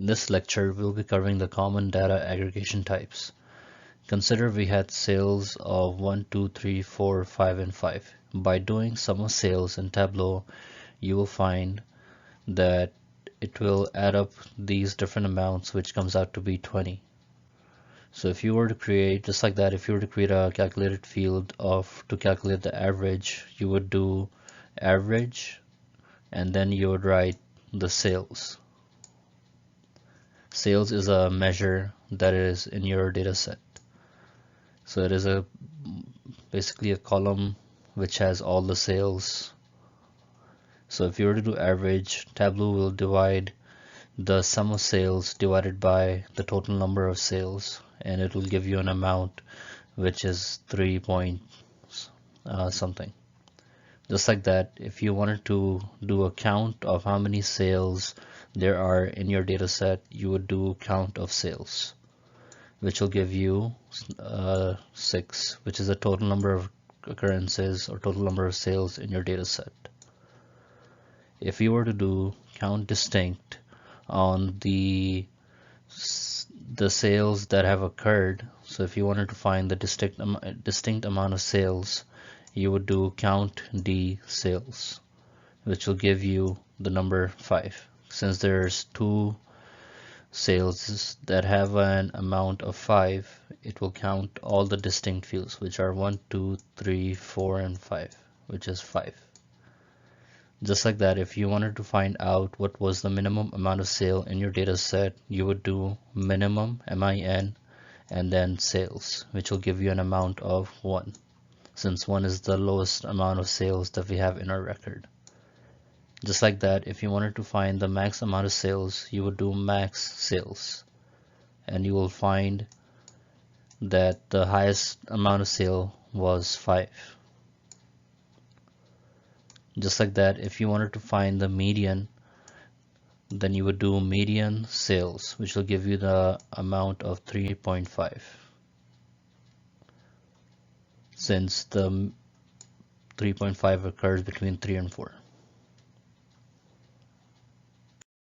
In this lecture, we'll be covering the common data aggregation types. Consider we had sales of 1, 2, 3, 4, 5, and 5. By doing sum of sales in Tableau, you will find that it will add up these different amounts, which comes out to be 20. So if you were to create, just like that, if you were to create a calculated field to calculate the average, you would do average, and then you would write the sales. Sales is a measure that is in your data set. So it is basically a column which has all the sales. So if you were to do average, Tableau will divide the sum of sales divided by the total number of sales, and it will give you an amount which is 3 point something. Just like that, if you wanted to do a count of how many sales there are in your data set, you would do count of sales, which will give you 6, which is the total number of occurrences or total number of sales in your data set. If you were to do count distinct on the sales that have occurred, so if you wanted to find the distinct amount of sales, you would do count D sales, which will give you the number 5. Since there's 2 sales that have an amount of 5, it will count all the distinct fields, which are 1, 2, 3, 4, and 5, which is 5. Just like that, if you wanted to find out what was the minimum amount of sale in your data set, you would do minimum, MIN, and then sales, which will give you an amount of 1, since 1 is the lowest amount of sales that we have in our record. Just like that, if you wanted to find the max amount of sales, you would do max sales, and you will find that the highest amount of sale was 5. Just like that, if you wanted to find the median, then you would do median sales, which will give you the amount of 3.5, since the 3.5 occurs between 3 and 4.